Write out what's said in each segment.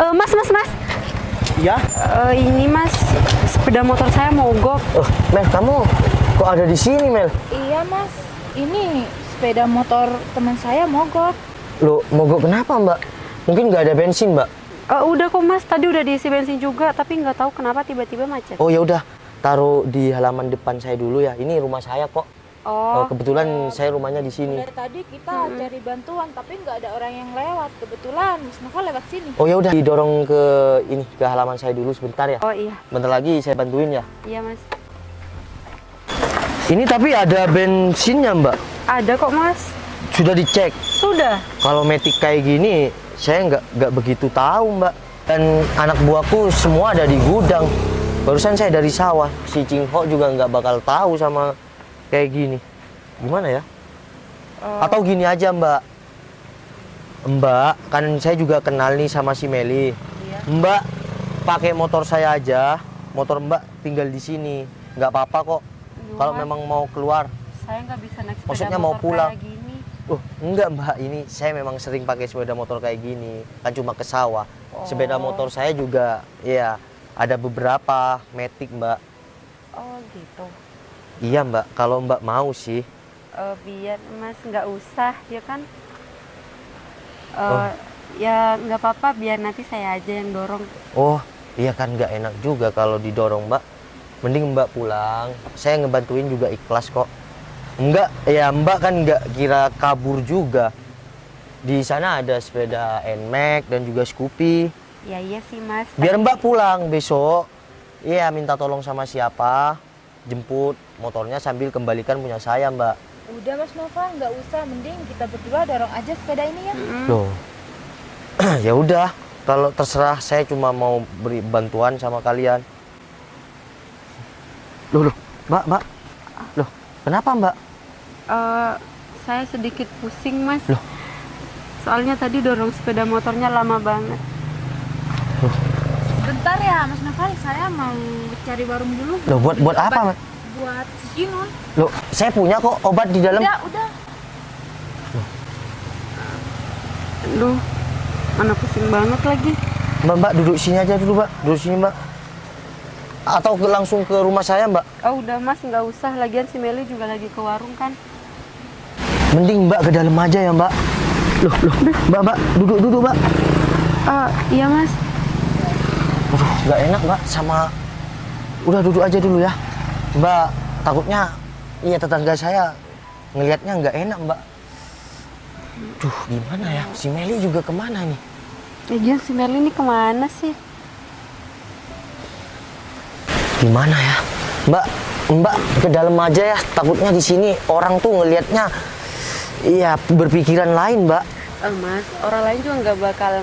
Mas. Iya? Ini mas, sepeda motor saya mogok. Oh, Mel, kamu kok ada di sini, Mel? Iya mas, ini sepeda motor teman saya mogok. Loh, mogok kenapa, Mbak? Mungkin nggak ada bensin, Mbak? Udah kok mas, tadi udah diisi bensin juga, tapi nggak tahu kenapa tiba-tiba macet. Oh ya udah, taruh di halaman depan saya dulu ya. Ini rumah saya kok. Kebetulan saya rumahnya di sini. Dari tadi kita cari bantuan, tapi nggak ada orang yang lewat. Kebetulan Mas Nova lewat sini. Oh ya udah, didorong ke halaman saya dulu sebentar ya. Oh iya. Bentar lagi saya bantuin ya. Iya mas. Ini tapi ada bensinnya, Mbak. Ada kok mas. Sudah dicek. Sudah. Kalau metik kayak gini, saya nggak begitu tahu, Mbak. Dan anak buahku semua ada di gudang. Barusan saya dari sawah. Si Cingho juga nggak bakal tahu sama kayak gini. Gimana ya? Atau gini aja, Mbak. Mbak, kan saya juga kenal nih sama si Meli. Iya. Mbak pakai motor saya aja. Motor Mbak tinggal di sini. Nggak apa-apa kok. Kalau Mas, memang mau keluar. saya nggak bisa naik sepeda Maksudnya motor mau pulang. kayak gini. Enggak, Mbak. Ini saya memang sering pakai sepeda motor kayak gini. Kan cuma ke sawah. Sepeda motor saya juga ya ada beberapa metik, Mbak. Oh gitu. Iya, Mbak. Kalau Mbak mau sih. Biar mas nggak usah, ya kan? Ya nggak apa-apa, biar nanti saya aja yang dorong. Oh, iya kan nggak enak juga kalau didorong, Mbak. Mending Mbak pulang. Saya ngebantuin juga ikhlas kok. Enggak, ya Mbak kan nggak kira kabur juga. Di sana ada sepeda NMAX dan juga Scoopy. Ya iya sih mas. Biar Mbak pulang besok. Iya, minta tolong sama siapa. Jemput motornya sambil kembalikan punya saya, Mbak. Udah Mas Nova, nggak usah. Mending kita berdua dorong aja sepeda ini ya. Loh. Ya udah, kalau terserah, saya cuma mau beri bantuan sama kalian. Loh, Mbak. Loh, kenapa, Mbak? Saya sedikit pusing mas. Loh. Soalnya tadi dorong sepeda motornya lama banget. Bentar ya Mas Nova, saya mau cari warung dulu. Loh, buat apa, Mbak? Buat si Jinun. Loh, saya punya kok obat di dalam. Udah. Aduh, mana pusing banget lagi. Mbak, duduk sini aja dulu, Mbak. Duduk sini, Mbak. Atau langsung ke rumah saya, Mbak? Udah mas, nggak usah. Lagian si Meli juga lagi ke warung kan. Mending Mbak ke dalam aja ya, Mbak. Loh, Mbak, duduk, Mbak. Iya mas. Aduh, nggak enak, Mbak, sama... Udah duduk aja dulu ya. Mbak, takutnya iya tetangga saya ngelihatnya nggak enak, Mbak. Duh, gimana ya? Si Meli juga kemana nih? Lagian si Meli ini kemana sih? Gimana ya? Mbak ke dalam aja ya. Takutnya di sini orang tuh ngelihatnya iya berpikiran lain, Mbak. Mas, orang lain juga nggak bakal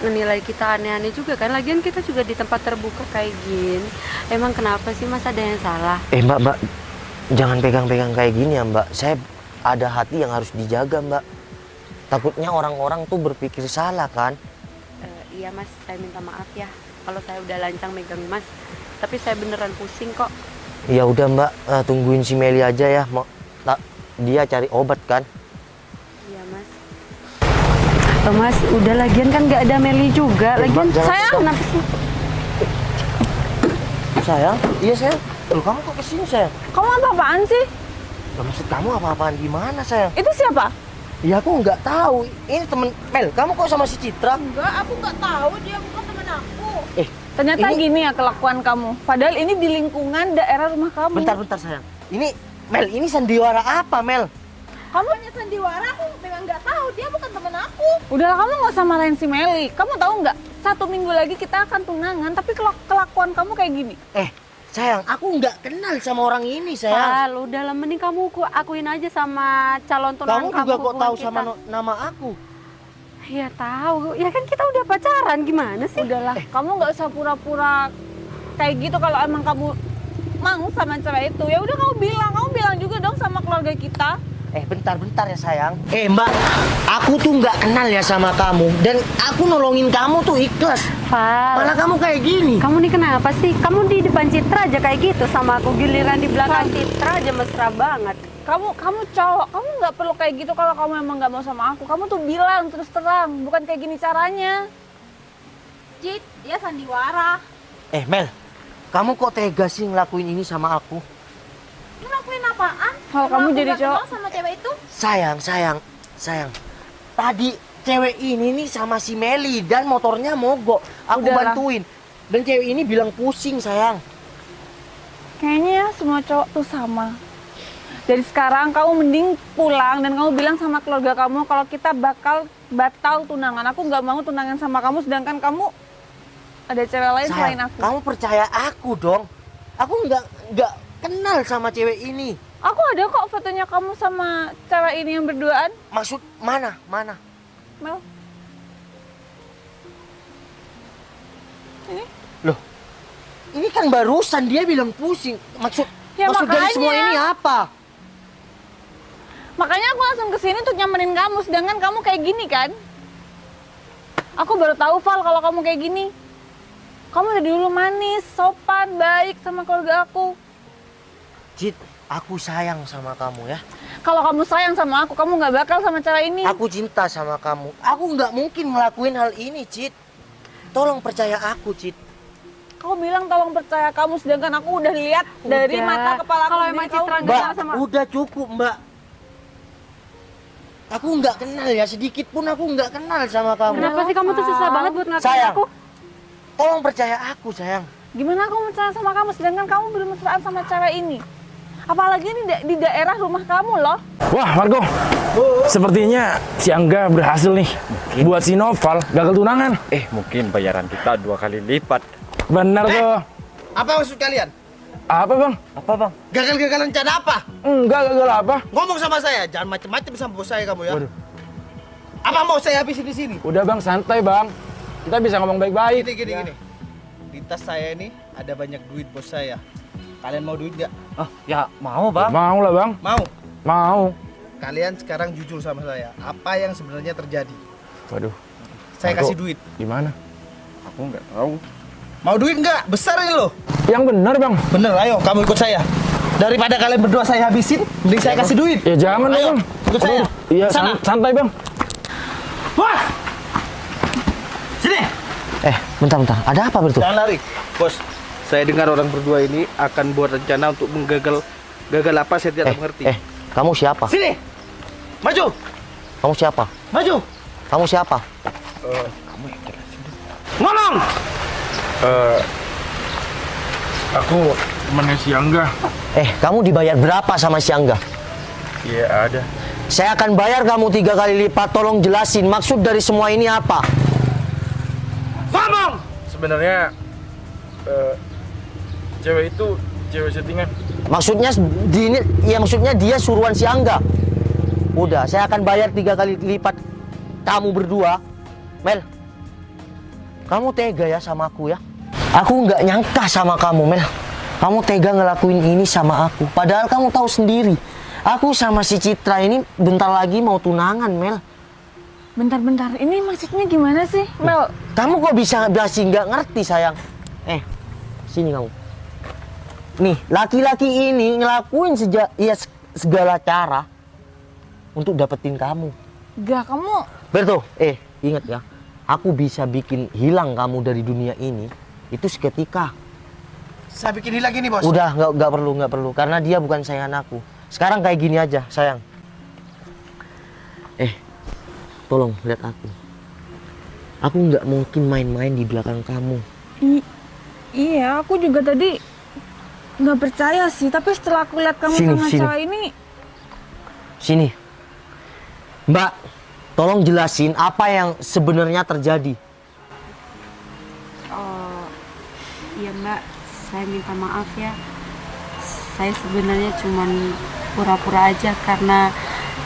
menilai kita aneh-aneh juga kan. Lagian kita juga di tempat terbuka kayak gini. Emang kenapa sih mas, ada yang salah? Mbak, jangan pegang-pegang kayak gini ya, Mbak. Saya ada hati yang harus dijaga, Mbak. Takutnya orang-orang tuh berpikir salah kan. Iya mas, saya minta maaf ya kalau saya udah lancang megang mas. Tapi saya beneran pusing kok. Ya udah, Mbak, tungguin si Meli aja ya. Dia cari obat kan. Iya mas. Mas, udah, lagian kan nggak ada Meli juga. Lagian Mbak, sayang, kenapa sih? Sayang? Iya, sayang. Loh, kamu kok kesini, sayang? Kamu apa-apaan sih? Loh, maksud kamu apa-apaan gimana, sayang? Itu siapa? Ya aku nggak tahu. Ini temen Mel. Kamu kok sama si Citra? Enggak, aku nggak tahu, dia bukan teman aku. Ternyata Ini- gini ya kelakuan kamu. Padahal ini di lingkungan daerah rumah kamu. Bentar, sayang. Ini Mel, ini sandiwara apa, Mel? Kamu hanya sandiwara, aku memang nggak tahu, dia bukan teman aku. Udahlah, kamu nggak usah marahin si Meli. Kamu tahu nggak? 1 minggu lagi kita akan tunangan, tapi kelakuan kamu kayak gini. Sayang, aku nggak kenal sama orang ini, sayang. Udah lah, mending kamu akuin aja sama calon tunangan Kamu juga kok hubungan tahu kita. sama nama aku? Ya tahu, ya kan kita udah pacaran, gimana sih? Udahlah, kamu nggak usah pura-pura kayak gitu kalau emang kamu mau sama cewek itu. Ya udah kamu bilang juga dong sama keluarga kita. Bentar ya, sayang. Mbak, aku tuh nggak kenal ya sama kamu. Dan aku nolongin kamu tuh ikhlas. Val, Malah kamu kayak gini. kamu nih kenapa sih? Kamu di depan Citra aja kayak gitu sama aku, giliran di belakang Citra aja mesra banget. Kamu cowok, kamu nggak perlu kayak gitu kalau kamu emang nggak mau sama aku. Kamu tuh bilang terus terang, bukan kayak gini caranya. Cit, dia sandiwara. Mel, kamu kok tega sih ngelakuin ini sama aku? Ngelakuin apaan? Kalau Emang kamu aku jadi nggak cowok. kenal sama cewek itu? Sayang. Tadi cewek ini nih sama si Meli dan motornya mogok. Aku Udahlah. bantuin. Dan cewek ini bilang pusing, sayang. Kayaknya semua cowok tuh sama. Jadi sekarang kamu mending pulang dan kamu bilang sama keluarga kamu kalau kita bakal batal tunangan. Aku nggak mau tunangan sama kamu, sedangkan kamu ada cewek lain selain Sayang, aku. kamu percaya aku dong. Aku nggak kenal sama cewek ini. Aku ada kok fotonya kamu sama cewek ini yang berduaan, Maksud mana? Mel. Ini? Loh, ini kan barusan dia bilang pusing. Maksud Ya, dari makanya. semua ini apa? Makanya aku langsung kesini untuk nyamanin kamu, sedangkan kamu kayak gini kan? Aku baru tahu Val kalau kamu kayak gini. Kamu dari dulu manis, sopan, baik sama keluarga aku. Cit, aku sayang sama kamu ya. Kalau kamu sayang sama aku, kamu nggak bakal sama cewek ini. Aku cinta sama kamu. Aku nggak mungkin ngelakuin hal ini, Cit. Tolong percaya aku, Cit. Kau bilang tolong percaya kamu, sedangkan aku udah lihat dari Udah. mata kepala aku Kalau sendiri emang kamu Citra nggak bilang Mbak, sama- udah cukup, Mbak. Aku nggak kenal ya, sedikit pun aku nggak kenal sama kamu. Kenapa sih kamu tuh susah banget buat ngakuin Sayang. aku? Tolong percaya aku, sayang. Gimana aku percaya sama kamu, sedangkan kamu belum mesraan sama cewek ini? Apalagi ini di daerah rumah kamu loh. Wah, Marco. Sepertinya si Angga berhasil nih buat si Noval gagal tunangan. Mungkin bayaran kita 2 kali lipat. Benar tuh. Apa maksud kalian? Apa, Bang? Apa, Bang? Gagal-gagalan rencana apa? Enggak, gagal apa? Ngomong sama saya, jangan macem-macem sama bos saya kamu ya. Waduh. Apa mau saya habisin di sini? Udah, Bang, santai, Bang. Kita bisa ngomong baik-baik. Gini. Di tas saya ini ada banyak duit bos saya. Kalian mau duit nggak? Ya mau bang. Mau lah, Bang. Mau. Mau. Kalian sekarang jujur sama saya. Apa yang sebenarnya terjadi? Waduh, Saya Marco. kasih duit. gimana? Aku nggak tahu. Mau duit nggak? Besar ini loh. Yang benar, Bang. Bener, ayo kamu ikut saya. Daripada kalian berdua saya habisin, mending saya kasih duit. Ya jangan, Ayo, Bang. ikut saya. Iya, Sana. santai, Bang. Wah! Sini. Bentar. Ada apa bertuh? Jangan lari. Bos, saya dengar orang berdua ini akan buat rencana untuk gagal apa saya tidak mengerti. Kamu siapa? Sini. Maju. Kamu siapa? Maju. Kamu siapa? Ngomong. Aku temannya si Angga. Kamu dibayar berapa sama si Angga? Iya, ada. Saya akan bayar kamu 3 kali lipat. Tolong jelasin maksud dari semua ini apa? Ngomong. Sebenarnya cewek itu cewek settingan. Maksudnya maksudnya dia suruhan si Angga. Udah, saya akan bayar 3 kali lipat kamu berdua. Mel, kamu tega ya sama aku ya? Aku nggak nyangka sama kamu, Mel. Kamu tega ngelakuin ini sama aku. Padahal kamu tahu sendiri, aku sama si Citra ini bentar lagi mau tunangan, Mel. Bentar, ini maksudnya gimana sih, Mel? Kamu kok bisa nggak ngerti, sayang? Sini kamu. Nih, laki-laki ini ngelakuin segala cara untuk dapetin kamu. Gak, kamu Berto, ingat ya, aku bisa bikin hilang kamu dari dunia ini itu seketika. Saya bikin hilang ini, bos. Udah, nggak perlu, karena dia bukan sayangan aku. Sekarang kayak gini aja, sayang. Tolong lihat aku. Aku nggak mungkin main-main di belakang kamu. Iya, aku juga tadi nggak percaya sih. Tapi setelah aku lihat kamu Sini, sama sini. cewek ini, Sini, Mbak. Tolong jelasin apa yang sebenarnya terjadi. Oh, iya Mbak, saya minta maaf ya. Saya sebenarnya cuman pura-pura aja karena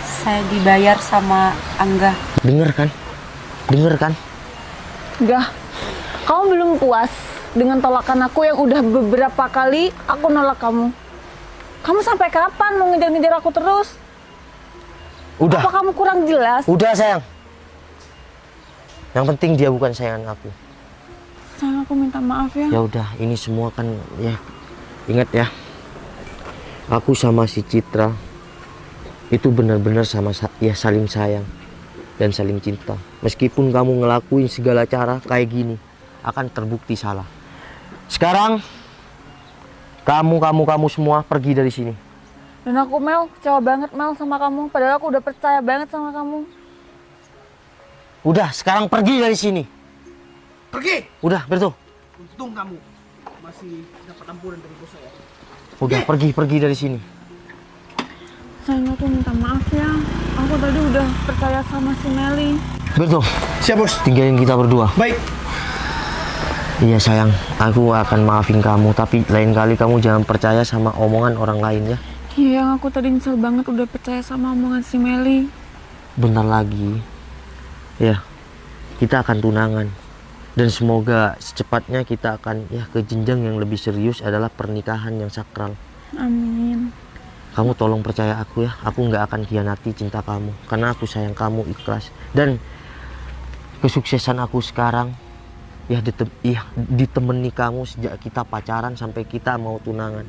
saya dibayar sama Angga. Dengar kan? gak. Kamu belum puas dengan tolakan aku yang udah beberapa kali aku nolak kamu. Kamu sampai kapan mau ngejar-ngejar aku terus? Udah. Apa kamu kurang jelas? Udah, sayang. Yang penting dia bukan sayangan aku. Sayang, aku minta maaf ya. Ya udah, ini semua kan ya. Ingat ya. Aku sama si Citra itu benar-benar saling sayang dan saling cinta. Meskipun kamu ngelakuin segala cara kayak gini, akan terbukti salah. Sekarang kamu semua pergi dari sini. Dan aku Mel, kecewa banget Mel sama kamu. Padahal aku udah percaya banget sama kamu. Udah, sekarang pergi dari sini. Pergi. Udah, Berto. Untung kamu masih dapat ampunan dari bos saya. Udah, pergi dari sini. Sayang, aku minta maaf ya. Aku tadi udah percaya sama si Meli. Berto, Siap, Bos. tinggalin kita berdua. Baik. Iya sayang, aku akan maafin kamu. Tapi lain kali kamu jangan percaya sama omongan orang lain ya. Iya, yang aku tadi nyesel banget udah percaya sama omongan si Meli. Bentar lagi, ya kita akan tunangan. Dan semoga secepatnya kita akan ya ke jenjang yang lebih serius, adalah pernikahan yang sakral. Amin. Kamu tolong percaya aku ya, aku nggak akan khianati cinta kamu. Karena aku sayang kamu ikhlas. Dan kesuksesan aku sekarang ya ditemani kamu sejak kita pacaran sampai kita mau tunangan.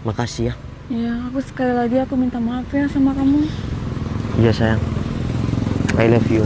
Makasih ya. Ya, aku sekali lagi aku minta maaf ya sama kamu. Iya sayang, I love you.